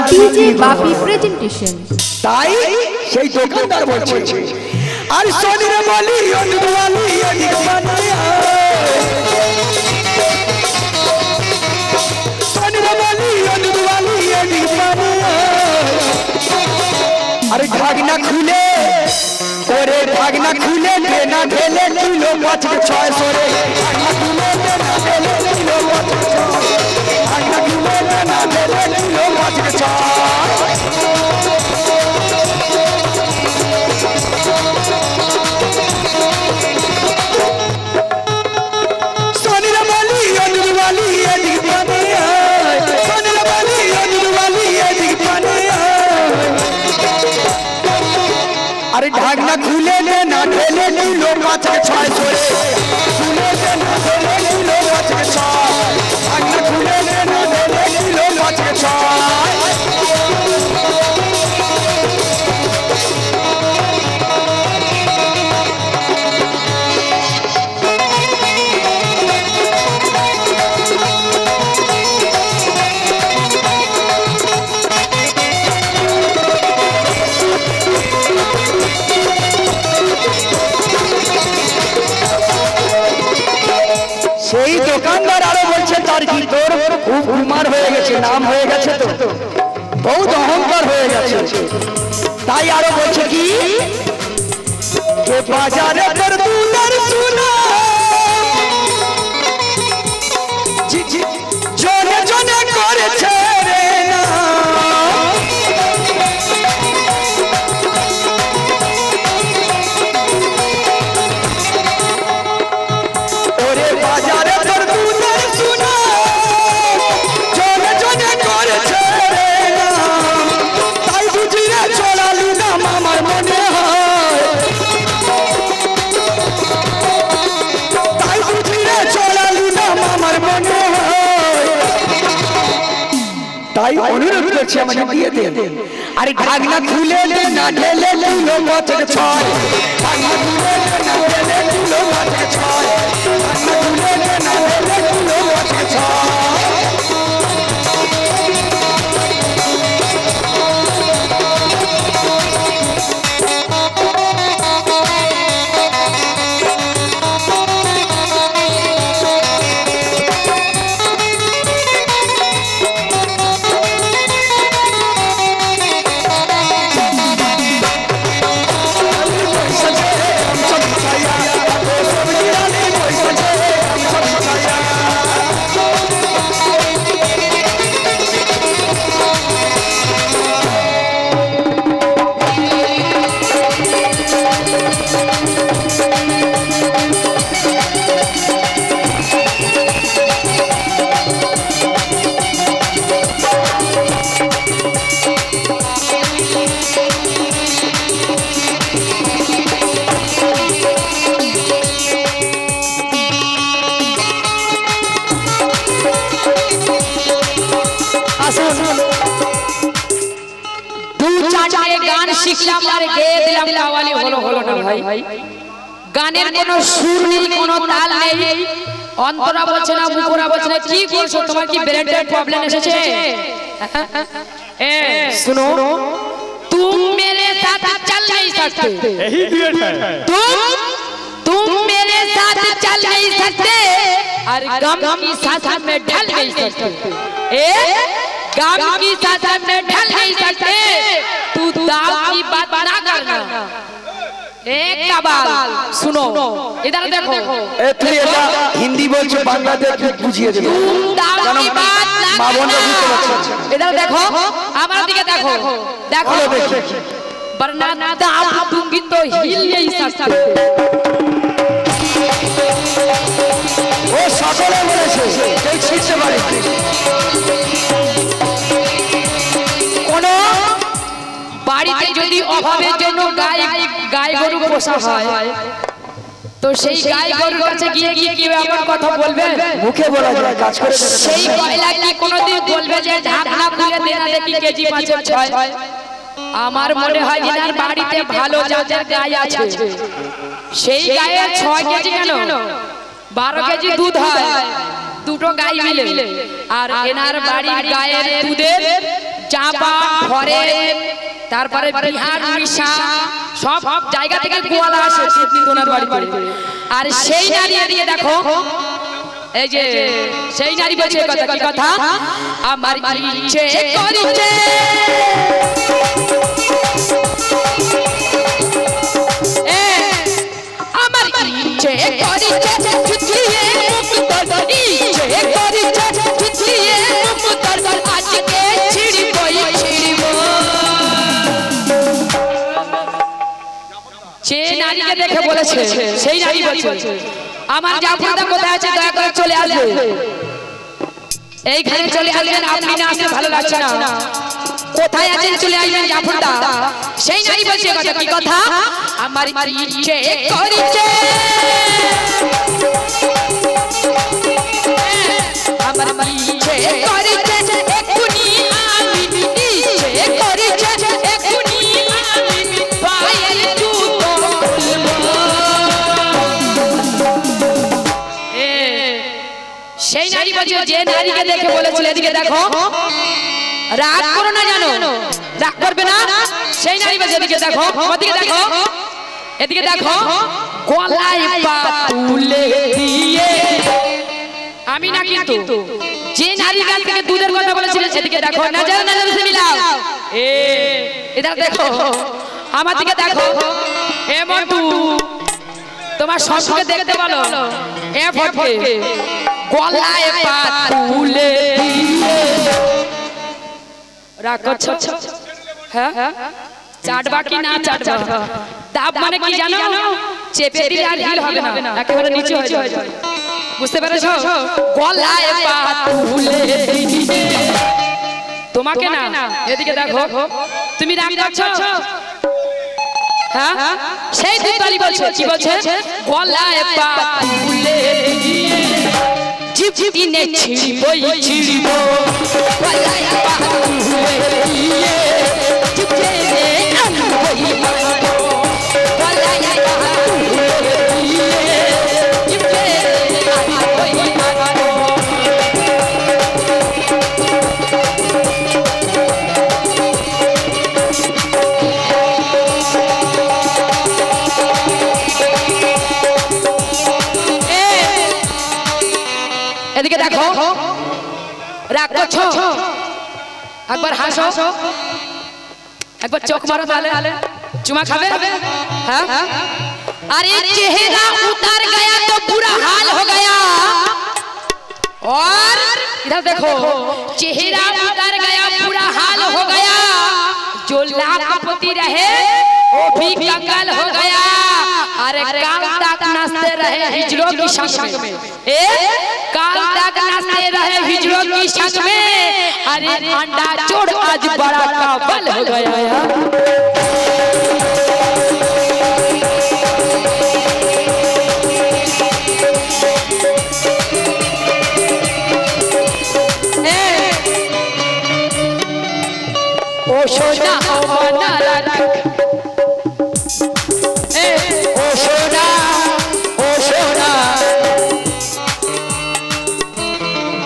DJ Bapi presentation তাই সেই দোকানদার বলছে আর সোনির বলি অনুবালি অনুবানিয়া সোনির বলি অনুবালি অনুবানিয়া আরে ঢাকনা খুলে ওরে ঢাকনা খুলে দেনা ঢেলে কিলো 5-6 রে ঢাকনা খুলে দেনা ঢেলে কিলো 5-6 ঢাকনা খুলে দেনা ঢেলে কিলো 5-6 अरे ढाकना खुले ना ढेले किलो 5-6 सोरे खुले ना ढेले किलो 5-6 ढाकना खुले ना ढेले किलो 5-6 সেই দোকানদার আরো বলছে তার কি তোর খুব কুমার হয়ে গেছে নাম হয়ে গেছে তো বহুত অহংকার হয়ে গেছে তাই আরো বলছে কি কে বাজারে তোর দুলার সুনা জি জি জনে জনে করেছে রে না ওরে বাজারে তোর দুলার সুনা জনে জনে করেছে রে না তাই বুঝি রে চড়ালু নাম আমার মনে হয় তাই বুঝি রে চড়ালু নাম আমার মনে হয় তাই অনুরোধ করছি আমাকে দিয়ে দেন আরে ঢাকনা খুলে দে না ঢেলে কিলো 5-6 ঢাকনা খুলে দে না ঢেলে কিলো 5-6 ঢাকনা খুলে দে না ঢেলে কিলো 5-6 শিখলাম আর গেয়ে দিলাম কাওয়ালি হলো হলো না ভাই গানের কোনো সুর নেই কোনো তাল নেই অন্তরা বলছে না মুখরা বলছে না কি করছো তোমার কি ব্রেনের প্রবলেম এসেছে ए सुनो तुम मेरे साथ चल नहीं सकते यही ड्यूट है तुम मेरे साथ चल नहीं सकते और गम की साथ में ढल नहीं सकते गम की साथ में ढल नहीं सकते तू दाव की बात ना करना एक कबाल सुनो इधर देखो तुम এটা হিন্দি বলছো বাংলাদেশে বুঝিয়ে দেব तुम दाव की बात ना करना इधर देखो हमारे दिखे देखो देखो वरना दाव दूंगी तो हिल नहीं सकते ও সকলে বলেছে কেউ ছিটতে পারে বাড়িতে যদি অভাবের জন্য গাই গরু পোষা হয় তো সেই গাই গরুর কাছে গিয়ে গিয়ে কি আমার কথা বলবে মুখে বলা যায় কাজ করে সেই কয়লা কি কোনোদিন বলবে যে ঢাকনা খুলে দে না দেখি কেজি 5-6 আমার মনে হয় এনার বাড়িতে ভালো জাতের গাই আছে সেই গায়ে 6 কেজি কেন 12 কেজি দুধ হয় দুটো গাই মিলে আর এনার বাড়ির গায়ের দুধের চাপা ঘরে তারপরে বিহার উড়িষ্যা সব জায়গা থেকে গোয়ালা আসে ওনার বাড়িতে। আর সেই নারী এদিকে দেখো, এই যে সেই নারী বলছে কথা, কি কথা? আমার ইচ্ছে করিছে আমার ইচ্ছে করিছে ছুটিয়ে মুক্ত ইচ্ছে করিছে ছুটিয়ে মুক্ত আজকে ছিড়বই ছিড়ব। যে নারীকে দেখে বলেছে সেই নারী বলছে আমার জাফরদা কোথায় আছে দয়া করে চলে আসবে, এইখানে চলে আসবেন। আপনি না আসলে ভালো লাগছে না, কোথায় আছেন চলে আসবেন জাফরদা। সেই নারী বলছে কথা, কি কথা? আমার ইচ্ছে করিছে আমার ইচ্ছে করিছে এক্ষুনি আমি ইচ্ছে করিছে এক্ষুনি আমি পায়ের জুতো খুলবো। সেই নারী বলছে যে নারীকে দেখে বলেছিল এদিকে দেখো, রাগ করো না, জানো রাগ করবে না। সেই নারী বলছে এদিকে দেখো, ওদিকে দেখো, এদিকে দেখো, গলায় পা তুলে দিয়ে আমি না কিন্তু যে নারীর কাছ থেকে দুধের কথা বলেছিল সেদিকে দেখো, নজর নজর সে মিলাও। এদার দেখো, আমার দিকে দেখো, এ মন্টু তোমার সবকে দেখতে বলো, এ ফটকে গলায় পা তুলে দিয়ে রাগ করছো? হ্যাঁ চাটবা কি না চাটবা? দাব মানে কি জানো? চেপে দিলে আর হিল হবে না, একেবারে নিচে হয়ে যাবে, বুঝতে পেরেছো? গলায় পা তুলে দিয়ে তোমাকে না, এদিকে দেখো, তুমি রাগ করছো? হ্যাঁ সেই দুতালি বলছে, কি বলছে? গলায় পা তুলে দিয়ে জিপ দিনে ছিড়বই ছিড়ব, গলায় পা তুলে দিয়ে জিপ দিনে আনবই মারব, গলায় পা তুলে দিয়ে জিপ দিনে আনবই মারব। এদিকে দেখো, রাগ করছো? একবার হাসো, একবার চোখ মারো, তাহলে চুমা খাবে। হ্যাঁ अरे चेहरा उतर गया तो बुरा हाल हो गया, और इधर देखो चेहरा उतर गया बुरा हाल हो गया, जो लाखपति रहे वो भी कंगाल हो गया। अरे काल तक नाचते रहे हिजड़ों की संग में, काल तक नाचते रहे हिजड़ों की संग में, अरे अंडा चोर आज बड़ा काबल हो गया। ओ सोना ओ मना रख, ओ सोना ओ सोना।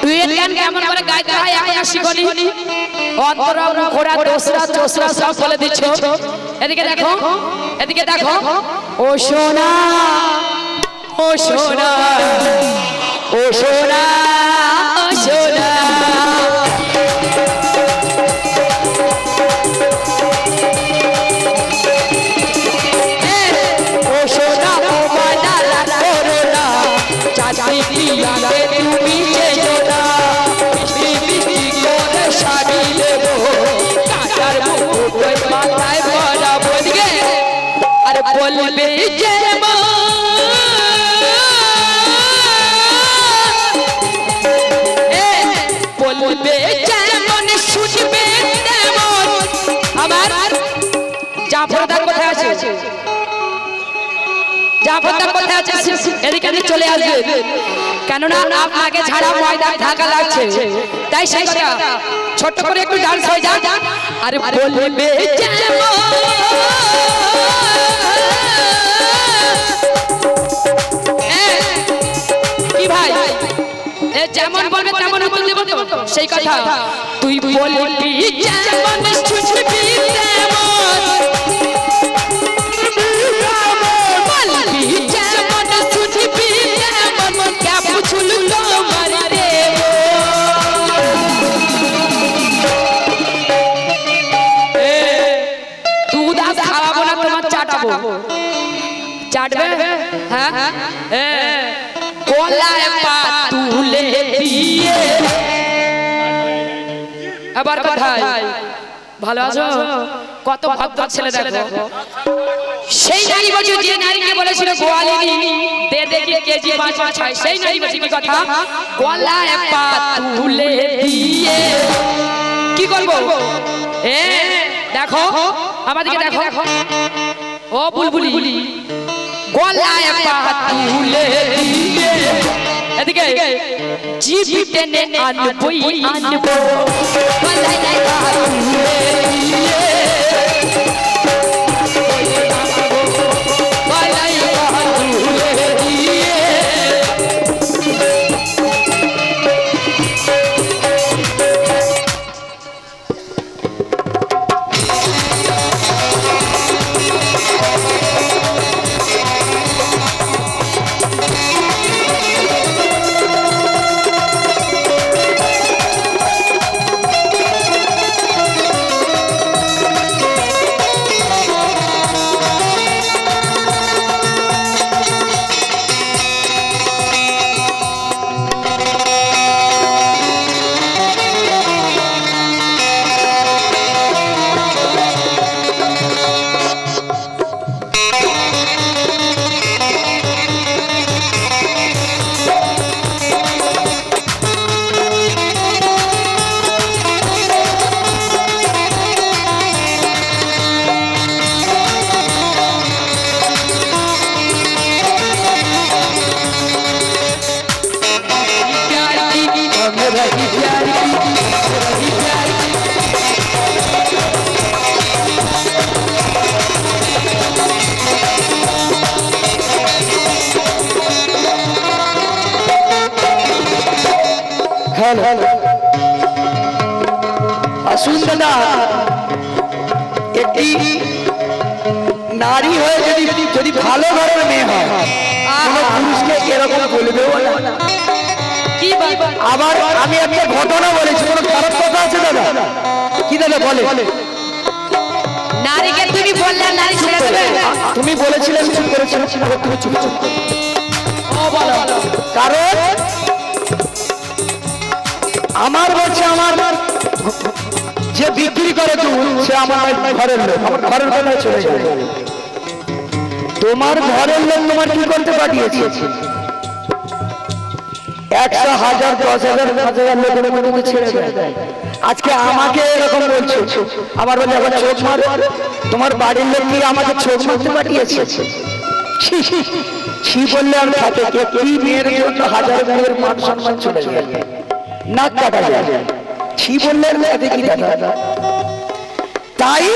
তুই গান কেমন করে গাইতে হয় এখন শিখনি, অন্তরা মুখরা দোসরা চোসরা সব বলে দিচ্ছ। এদিকে দেখো, এদিকে দেখো, ও সোনা ও সোনা ও সোনা ও সোনা। बोलबे जेमन बोलबे जेमन শুনবে তেমন। আমার জাফরদা কোথায় আছে? জাফরদা কোথায় আছে? এদিকে চলে আসবে, কেননা আপনাকে ছাড়া ময়দান ঢাকা লাগছে, তাই সেই কথা ছোট করে একটু ডান্স হয়ে যাক। আরে বলবে যেমন কি ভাই, যেমন বলবে তেমন উত্তর দেব তো সেই কথা তুই বলবি যেমন ছুটবি তেমন বলবি যেমন ছুটবি তেমন কে পুছুল তোমার দেব দুধ আজ খাওয়াবো না তোমার চাটাবো চাটবে হ্যাঁ গলায় পা তুলে দিয়ে আবার কোথায় ভালো আছো কত ভদ্র ছেলে দেখো সেই নারী বলছে যে নারীকে বলেছিল গোয়ালিনী দে দেখি কেজি 5 সেই নারী বলছে কি কথা গলায় পা তুলে দিয়ে কি করব দেখো আমাদেরকে দেখো ও বুলবুলি গলায় পা তুলে দিয়ে এদিকে জিভ টেনে আনবই আনবো গলায় পা তুলে দিয়ে গলায় পা তুলে দিয়ে আসুন দাদা একটি নারী হয়ে যদি ভালো ঘরের মেয়ে হয় কোনো পুরুষকে এরকম বলবেও না কি আবার আমি একটা ঘটনা বলেছি কোনো খারাপ কথা আছে দাদা কি দাদা বলে নারীকে তুমি বললে নারী ছেড়ে দেবে তুমি বলেছিলে চুপ করেছিলে তুমি চুপ ও বলো কারণ আমার বলছে আমার যে বিক্রি করে দুধ সে আমার ঘরের লোক আমার ঘরের কথা চলে যায় তোমার ঘরের লোক তোমার কি করতে পাঠিয়েছে 100 1000 10,000 5,000 লোকের মধ্যে ছেড়ে দেয় আজকে আমাকে এরকম বলছো আবার বলে এখন চোখ মার তোমার বাড়ির লোক কি আমাকে চোখ মারতে পাঠিয়েছে ছি বললে আর থাকে কি মেয়ের জন্য হাজার মেয়ের মান সম্মান চলে যায় নাক কাটা যায় ছি বললে তাতে কি দাদা তাই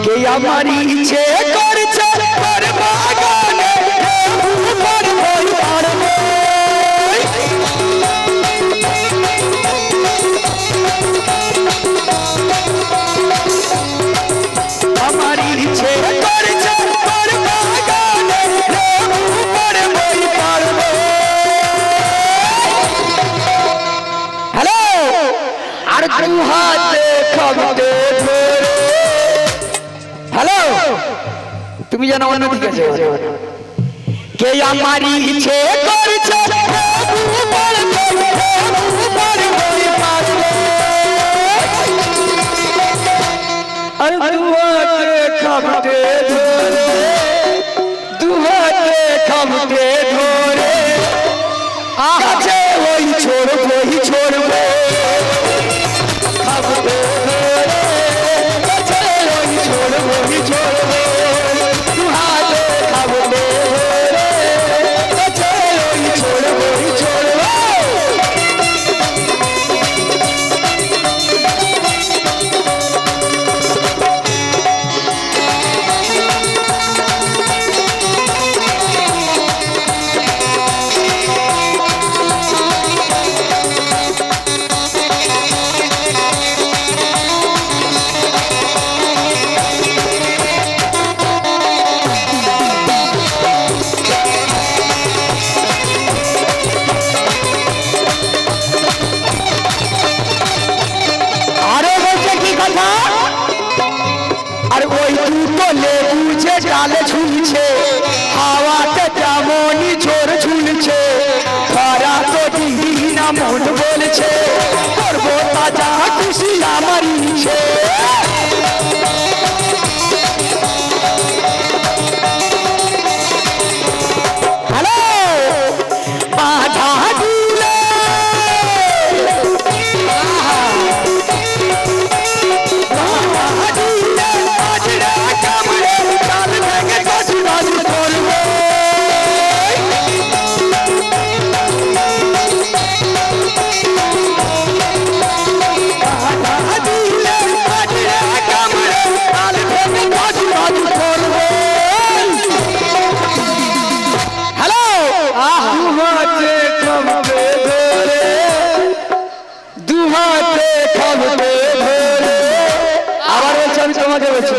কে আমার ইচ্ছে করছে তোর বাগানে উপর পড়বে আমার ইচ্ছে করছে তোর বাগানে উপর পড়বে হ্যালো আর দু হাতে খাবতে হ্যালো তুমি জানো অন্যদিকে কে আমার ইচ্ছে করছে আর দুহাতে খাবতে ধরে দুহাতে খাবতে ধরে কাছে ওই ছড়বে খাবতে আর ওই দুটো লেবু যে ডালে ঝুলছে হাওয়াতে তেমনই ঝোর ঝুলছে খরা তো ডিগ্রি না মন বলছে করবো তাজা খুশি আমার ইচ্ছে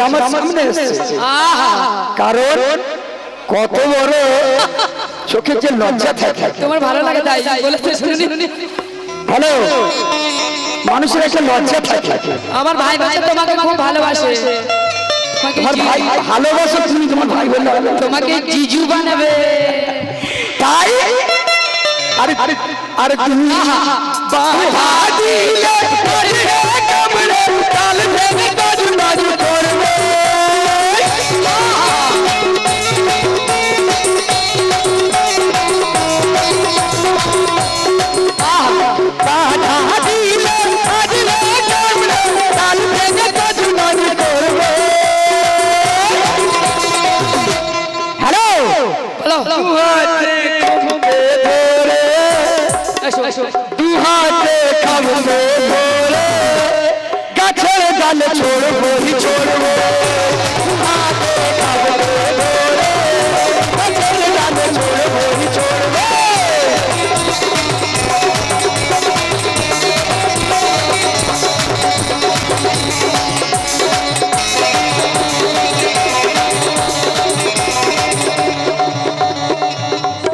আমার সামনে এসেছে কারণ কত বড় চোখে যে লজ্জা থাকে তোমার ভালো লাগে তাই বলেছে শুনি হ্যালো মানুষের একটা লজ্জা থাকে আমার ভাই ভাই তোমাকে খুব ভালোবাসে তোমার ভাই ভালোবাসে তুমি তোমার ভাই বললে তোমাকে জিজু বানাবে তাই আরে আরে আরে তুমি বাবা দিলে করে কামড়ে তাল ভেঙে কাজু কাজু করবে गाछे डाले छोड़बो ही छोड़बो गाछे डाले छोड़बो ही छोड़बो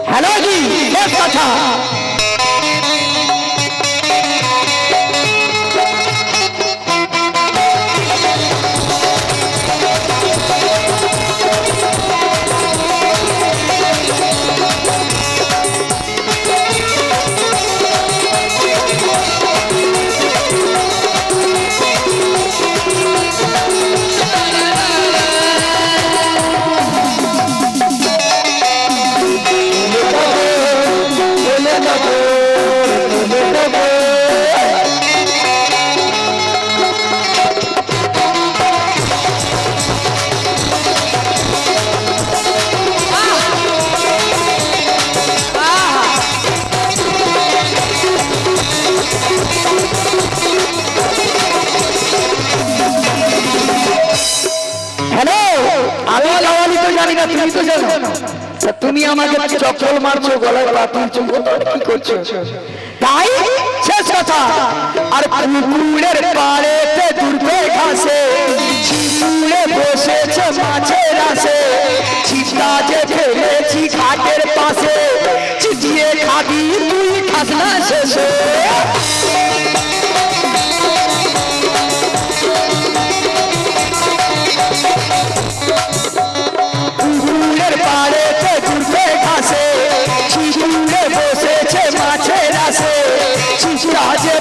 हेलो जी बस कथा তুমি আমাকে চক্কর মারছো গলায় পা তুলছো কি করছো তাই শেষ কথা আর পুকুরের পাড়েতে দুর্বে ঘাসে ছিপুরে বসেছে মাছের আসে ছিপটা যে ফেলেছি ঘাটের পাশে চিটিয়ে খাবি তুই খাস না শেষে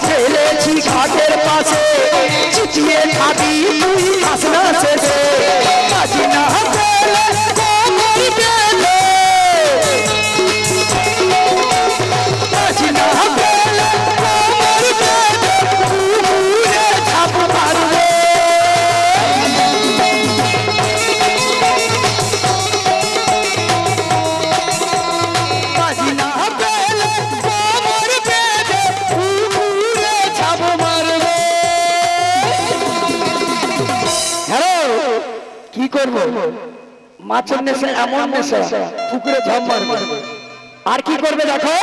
ফেলেছি ঘাটের পাশে চিটিয়ে খাবি তুই খাস না শেষে কাজি না পেলে কোমর বেঁধে কাজি না পেলে কোমর বেঁধে পুকুরে ঝাঁপ মারবে কাজি না পেলে কোমর বেঁধে কি করবো মাছের নেশা এমন নেশা পুকুরে ঝাঁপ মারবে আর কি করবে দেখো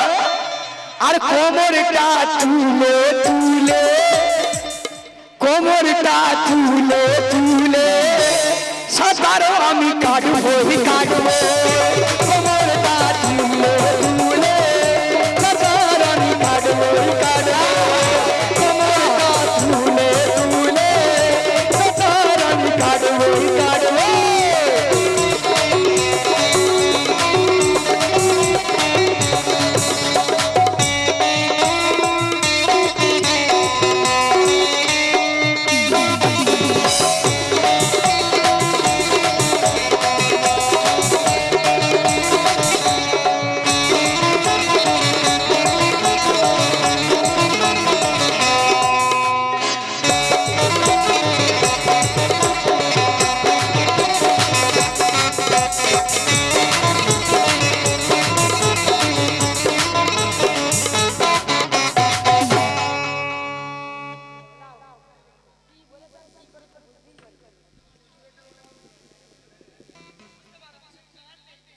আর কোমরটা তুলে তুলে কোমরটা তুলে তুলে সাঁতারও আমি কাটবো কাটবো কোমরটা তুলে তুলে সাঁতার আমি কাটবো কাটবো কোমরটা তুলে তুলে সাঁতার আমি কাটবো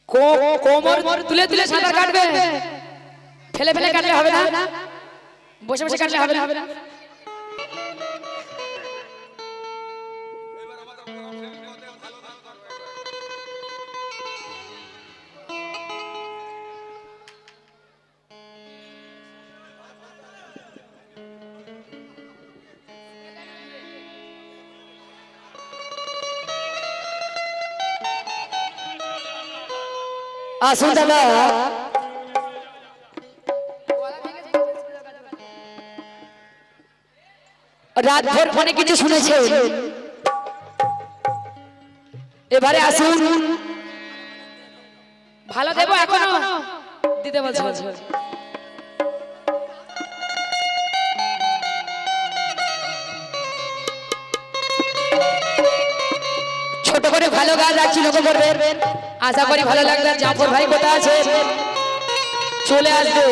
কোমর তুলে তুলে সাঁতার কাটবে, ফেলে ফেলে কাটলে হবে না, বসে বসে কাটলে হবে না। আসুন দাদা, রাত ভর অনেক কিছু শুনেছেন, এবারে আসুন। ভালো দেবো এখনো দিতে বলছো। ছোট করে ভালো গান রাখছি, লক্ষ্য করবেন। আশা করি ভালো লাগবে। জাফর ভাই কোথা আছে, চলে আসবে।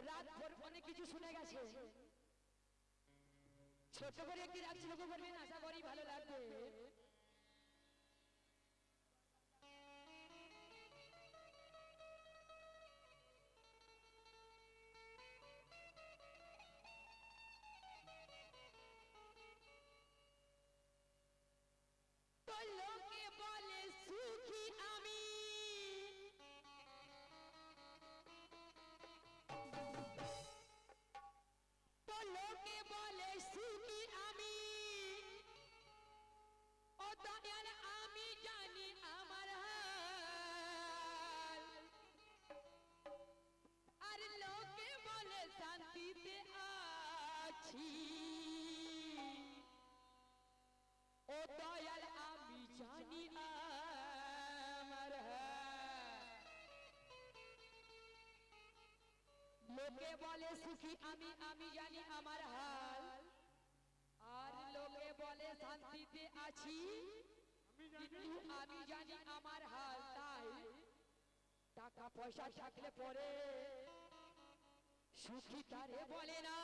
রাত ভর অনেক কিছু শুনে গেছে, ছোট করে একটি রাত লক্ষ্য করবেন, আশা করি ভালো লাগবে। লোকে বলে সুখী আমি, আমি জানি আমার হাল, আর লোকে বলে শান্তিতে আছি, কিন্তু আমি জানি আমার হাল তাই টাকা পয়সা থাকলে পরে সুখী তারে বলে না